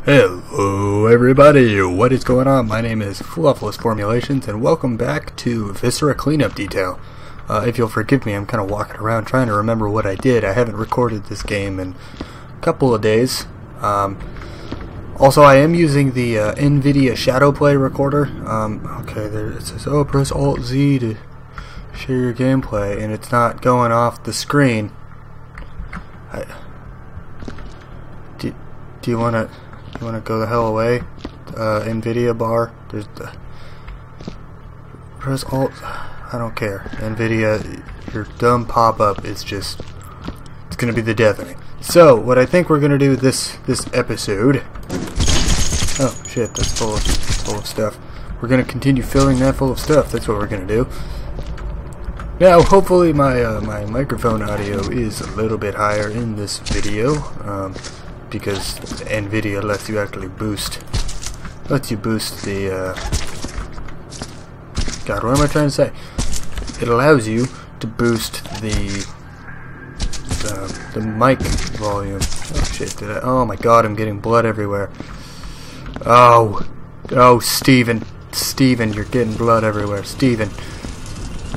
Hello everybody, what is going on? My name is Fluffless Formulations and welcome back to Viscera Cleanup Detail. If you'll forgive me, I'm kind of walking around trying to remember what I did. I haven't recorded this game in a couple of days. Also, I am using the NVIDIA Shadowplay recorder. Okay, there it says, oh, press Alt-Z to share your gameplay, and it's not going off the screen. Do you want to... You want to go the hell away? NVIDIA bar. There's the press Alt. I don't care. NVIDIA, your dumb pop-up is just, it's gonna be the death of me. So what I think we're gonna do this episode. Oh shit, that's full of stuff. We're gonna continue filling that full of stuff. That's what we're gonna do. Now, hopefully my my microphone audio is a little bit higher in this video. Because NVIDIA lets you actually boost the God, what am I trying to say? It allows you to boost the mic volume. Oh shit, oh my god, I'm getting blood everywhere. Oh Steven, you're getting blood everywhere. Steven.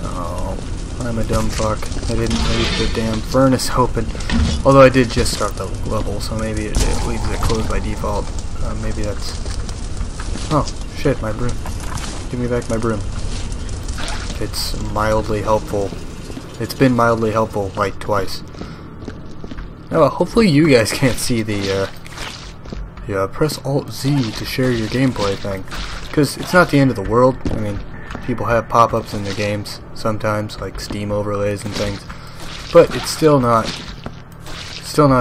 Oh, I'm a dumb fuck. I didn't leave the damn furnace open. Although I did just start the level, so maybe it leaves it closed by default. Maybe that's... Oh, shit, my broom. Give me back my broom. It's mildly helpful. It's been mildly helpful, like, twice. Now, hopefully you guys can't see the, press Alt-Z to share your gameplay thing. Because it's not the end of the world. I mean, people have pop-ups in their games sometimes, like Steam overlays and things. But it's still not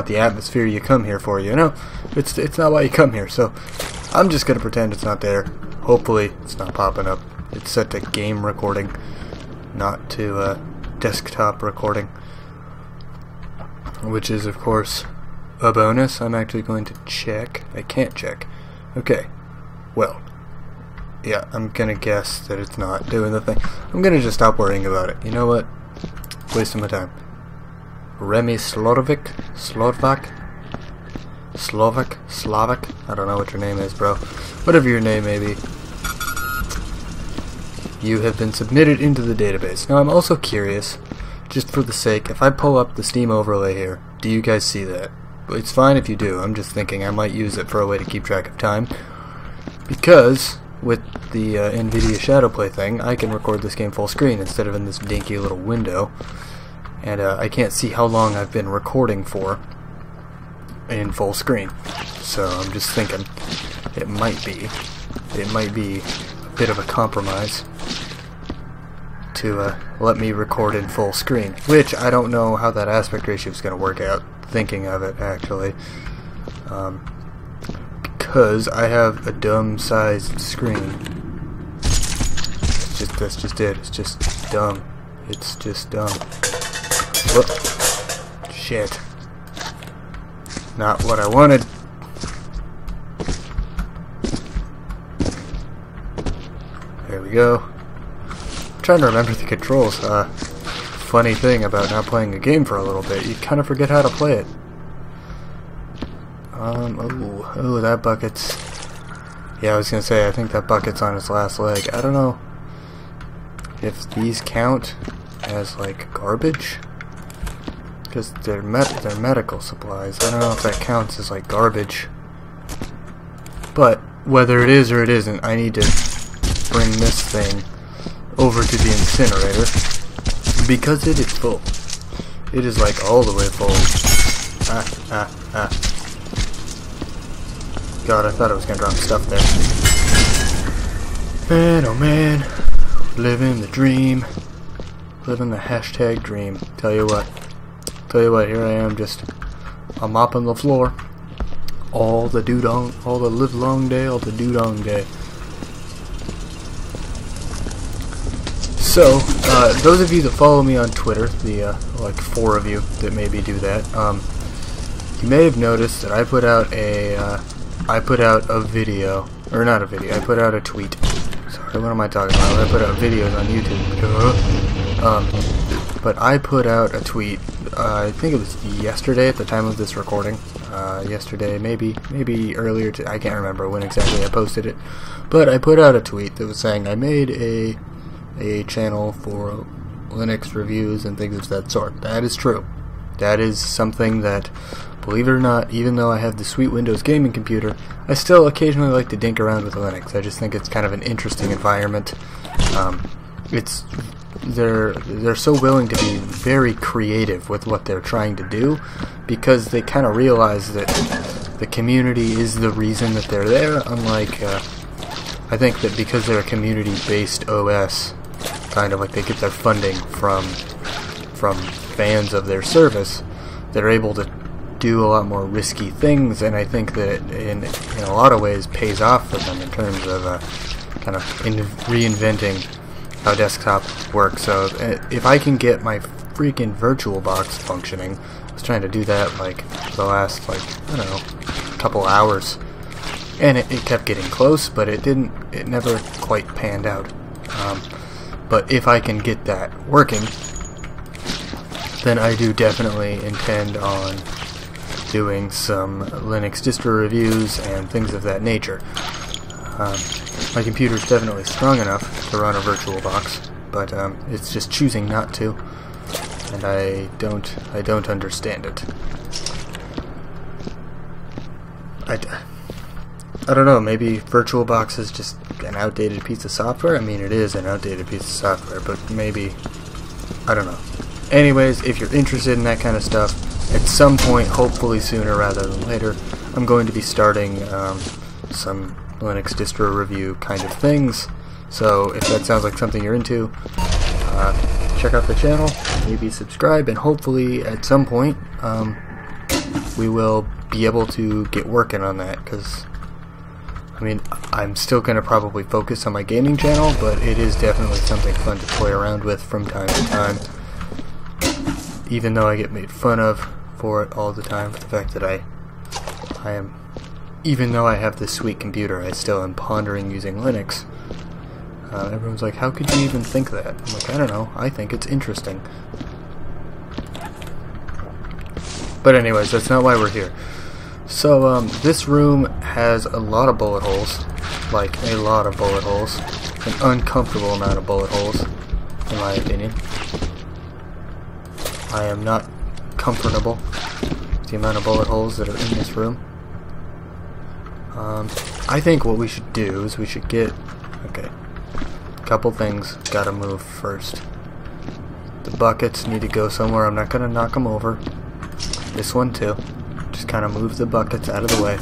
the atmosphere you come here for, you know? It's not why you come here, so I'm just gonna pretend it's not there. Hopefully it's not popping up. It's set to game recording, not to desktop recording, which is of course a bonus. I'm actually going to check. I can't check. Okay, well, yeah, I'm gonna guess that it's not doing the thing. I'm gonna just stop worrying about it. You know what? Wasting my time. Remy Slovak? I don't know what your name is, bro. Whatever your name may be. You have been submitted into the database. Now I'm also curious, just for the sake, if I pull up the Steam overlay here, do you guys see that? It's fine if you do. I'm just thinking I might use it for a way to keep track of time. Because with the NVIDIA Shadowplay thing, I can record this game full screen instead of in this dinky little window. And I can't see how long I've been recording for in full screen. So I'm just thinking it might be a bit of a compromise to let me record in full screen, which I don't know how that aspect ratio is going to work out, thinking of it actually, because I have a dumb sized screen. That's just it. It's just dumb. It's just dumb. Whoop. Shit. Not what I wanted. There we go. I'm trying to remember the controls. Funny thing about not playing a game for a little bit, you kind of forget how to play it. Oh, that bucket's... Yeah, I was gonna say, I think that bucket's on its last leg. I don't know if these count as, like, garbage. Because they're medical supplies. I don't know if that counts as like garbage. But whether it is or it isn't, I need to bring this thing over to the incinerator because it is full. It is like all the way full. God, I thought I was gonna drop stuff there. Man, oh man, living the dream, living the hashtag dream. Tell you what, here I am, I'm mopping the floor all the live long day, all the doo-dong day. So, those of you that follow me on Twitter, the like 4 of you that maybe do that, you may have noticed that I put out a video, or not a video, I put out a tweet. Sorry, what am I talking about? I put out videos on YouTube. but I put out a tweet, I think it was yesterday at the time of this recording, yesterday, maybe earlier, I can't remember when exactly I posted it, but I put out a tweet that was saying I made a channel for Linux reviews and things of that sort. That is true. That is something that, believe it or not, even though I have the sweet Windows gaming computer, I still occasionally like to dink around with Linux. I just think it's kind of an interesting environment. They're so willing to be very creative with what they're trying to do, because they kind of realize that the community is the reason that they're there, unlike, I think that because they're a community-based OS, kind of like they get their funding from fans of their service, they're able to do a lot more risky things, and I think that in a lot of ways pays off for them in terms of kind of reinventing how desktop works. So if I can get my freaking VirtualBox functioning, I was trying to do that like the last, like, I don't know, couple hours, and it kept getting close, but it never quite panned out. But if I can get that working, then I do definitely intend on doing some Linux distro reviews and things of that nature. My computer's definitely strong enough to run a VirtualBox, but it's just choosing not to, and I don't understand it. I don't know, maybe VirtualBox is just an outdated piece of software. I mean, it is an outdated piece of software, but maybe, I don't know. Anyways, if you're interested in that kind of stuff, at some point, hopefully sooner rather than later, I'm going to be starting some Linux distro review kind of things. So if that sounds like something you're into, check out the channel, maybe subscribe, and hopefully at some point we will be able to get working on that, because I mean, I'm still going to probably focus on my gaming channel, but it is definitely something fun to play around with from time to time, even though I get made fun of for it all the time, for the fact that I am, even though I have this sweet computer, I still am pondering using Linux. Everyone's like, how could you even think that? I'm like, I don't know, I think it's interesting. But anyways, that's not why we're here. So, this room has a lot of bullet holes, like a lot of bullet holes, an uncomfortable amount of bullet holes, in my opinion. I am not comfortable with the amount of bullet holes that are in this room. I think what we should do is we should get, okay, a couple things gotta move first. The buckets need to go somewhere. I'm not gonna knock them over. This one too. Just kind of move the buckets out of the way.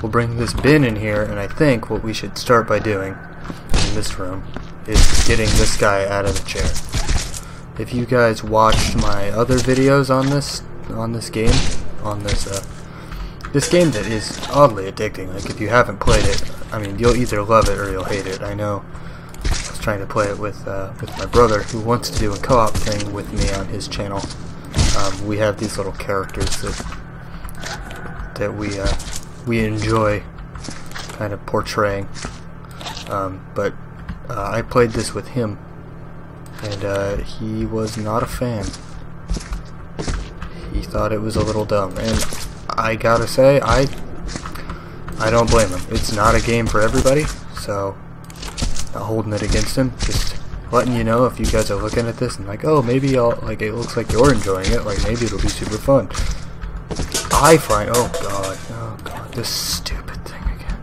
We'll bring this bin in here, and I think what we should start by doing in this room is getting this guy out of the chair. If you guys watched my other videos on this game, this game that is oddly addicting. Like, if you haven't played it, I mean, you'll either love it or you'll hate it. I know. I was trying to play it with my brother, who wants to do a co-op thing with me on his channel. We have these little characters that we enjoy kind of portraying, but I played this with him, and he was not a fan. He thought it was a little dumb, and I gotta say, I don't blame him. It's not a game for everybody, so not holding it against him, just letting you know if you guys are looking at this and like, oh, maybe it looks like you're enjoying it, like maybe it'll be super fun. I find, oh god, this stupid thing again.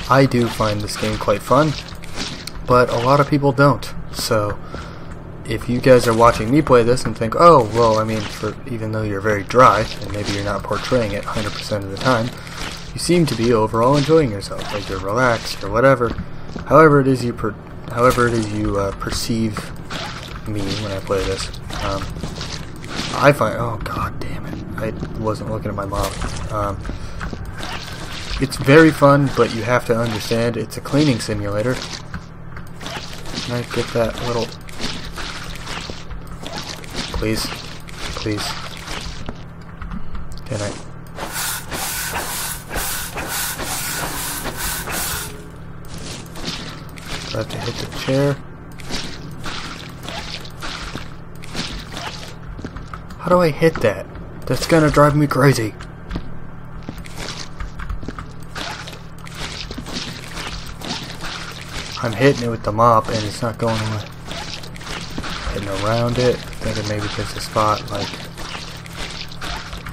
I do find this game quite fun, but a lot of people don't. So if you guys are watching me play this and think, oh, well, I mean, even though you're very dry, and maybe you're not portraying it 100% of the time, you seem to be overall enjoying yourself, like you're relaxed or whatever. However it is you perceive me when I play this. I find, oh god damn it, I wasn't looking at my mom. It's very fun, but you have to understand it's a cleaning simulator. Can I get that little... Please. Please. Can I? Do I have to hit the chair? How do I hit that? That's gonna drive me crazy. I'm hitting it with the mop and it's not going away. Hitting around it, thinking maybe there's a spot like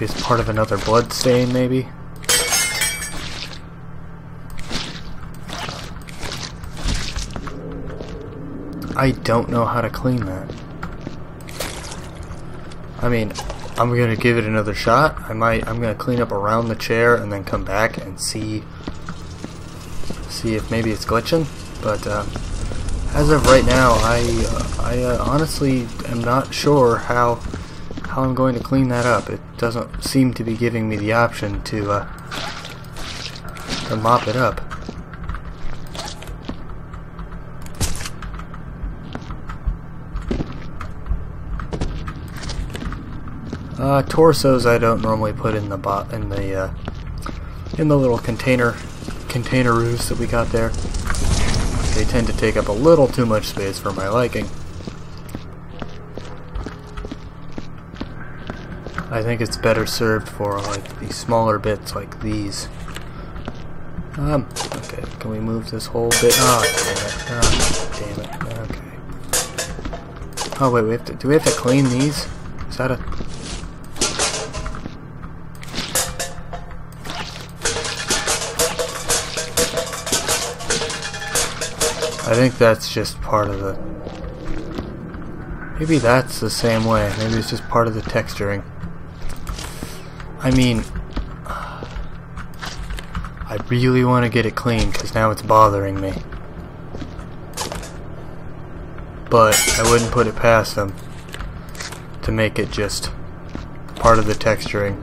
it's part of another blood stain maybe. I don't know how to clean that. I mean, I'm gonna give it another shot. I'm gonna clean up around the chair and then come back and see if maybe it's glitching. But as of right now, I honestly am not sure how I'm going to clean that up. It doesn't seem to be giving me the option to mop it up. Torsos I don't normally put in the little containeroos that we got there. They tend to take up a little too much space for my liking. I think it's better served for like the smaller bits like these. Okay, can we move this whole bit? Oh, damn it. Okay. Oh wait, do we have to clean these? Is that a... I think that's just part of the... Maybe that's the same way. Maybe it's just part of the texturing. I mean... I really want to get it clean because now it's bothering me. But I wouldn't put it past them to make it just part of the texturing.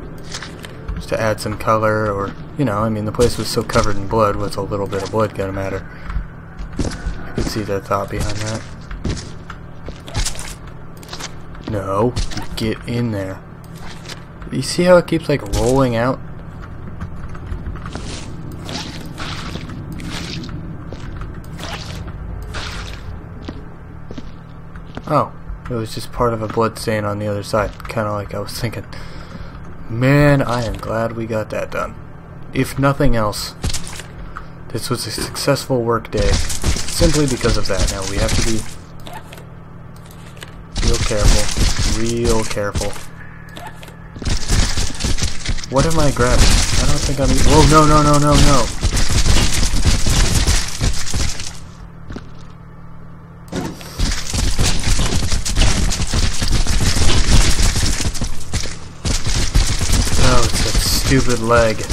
Just to add some color or... You know, I mean the place was so covered in blood, what's a little bit of blood gonna matter? You can see the thought behind that. No, you get in there. You see how it keeps like rolling out? Oh, it was just part of a blood stain on the other side. Kinda like I was thinking. Man, I am glad we got that done. If nothing else, this was a successful work day. Simply because of that. Now we have to be real careful. Real careful. What am I grabbing? I don't think I'm... Whoa, no, no, no, no, no. Oh, it's that stupid leg.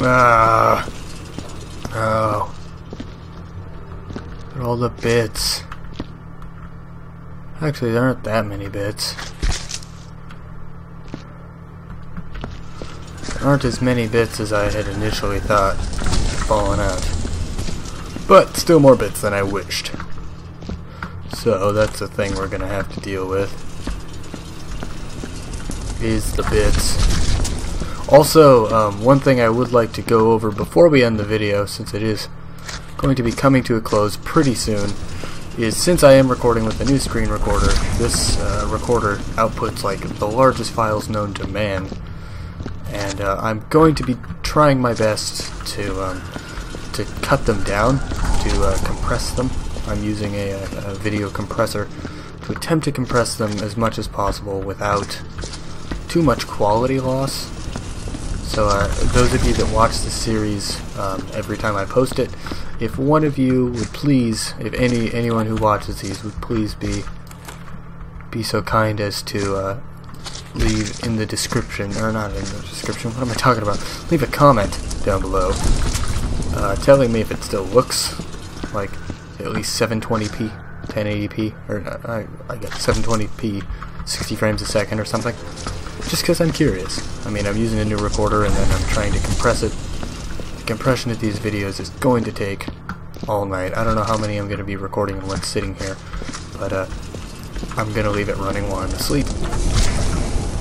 Ah. Oh. Look at all the bits. Actually, there aren't that many bits. There aren't as many bits as I had initially thought falling out. But still more bits than I wished. So that's the thing we're gonna have to deal with. Is the bits. Also, one thing I would like to go over before we end the video, since it is going to be coming to a close pretty soon, is since I am recording with a new screen recorder, this recorder outputs like the largest files known to man, and I'm going to be trying my best to cut them down, to compress them. I'm using a video compressor to attempt to compress them as much as possible without too much quality loss. So those of you that watch the series every time I post it, if one of you would please, if anyone who watches these would please be so kind as to leave in the description, or not in the description, what am I talking about? Leave a comment down below telling me if it still looks like at least 720p, 1080p, or I guess 720p, 60 frames a second or something. Just because I'm curious. I mean, I'm using a new recorder and then I'm trying to compress it. The compression of these videos is going to take all night. I don't know how many I'm going to be recording in one sitting here, but I'm gonna leave it running while I'm asleep,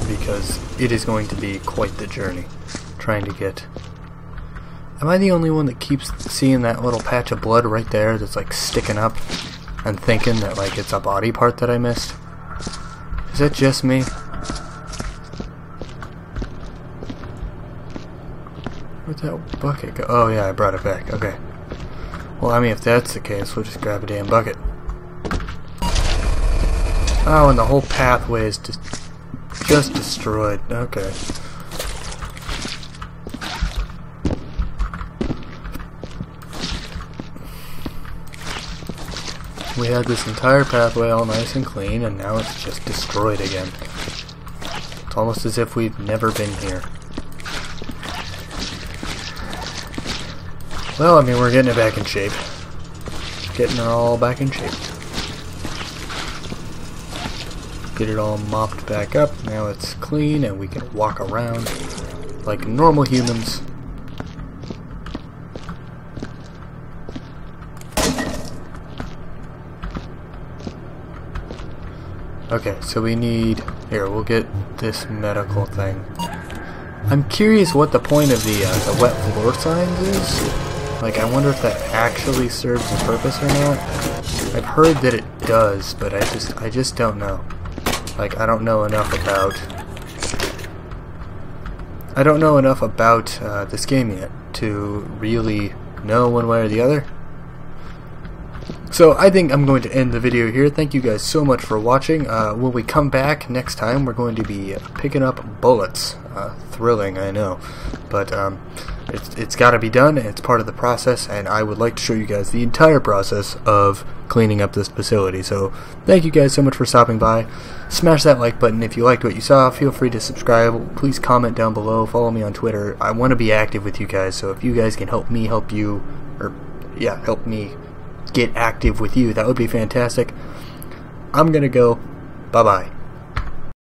because it is going to be quite the journey trying to get... Am I the only one that keeps seeing that little patch of blood right there that's like sticking up and thinking that like it's a body part that I missed? Is that just me? Where'd that bucket go? Oh yeah, I brought it back. Okay. Well, I mean, if that's the case, we'll just grab a damn bucket. Oh, and the whole pathway is just destroyed. Okay. We had this entire pathway all nice and clean, and now it's just destroyed again. It's almost as if we've never been here. Well, I mean, we're getting it back in shape. Getting it all back in shape. Get it all mopped back up. Now it's clean, and we can walk around like normal humans. Okay, so we need... Here, we'll get this medical thing. I'm curious what the point of the wet floor signs is. Like, I wonder if that actually serves a purpose or not. I've heard that it does, but I just don't know. Like, I don't know enough about... this game yet to really know one way or the other. So I think I'm going to end the video here. Thank you guys so much for watching. When we come back next time, we're going to be picking up bullets. Thrilling, I know, but it's got to be done. It's part of the process, and I would like to show you guys the entire process of cleaning up this facility. So thank you guys so much for stopping by. Smash that like button if you liked what you saw. Feel free to subscribe. Please comment down below. Follow me on Twitter. I want to be active with you guys, so if you guys can help me help you, or yeah, help me get active with you, that would be fantastic. I'm gonna go. Bye bye.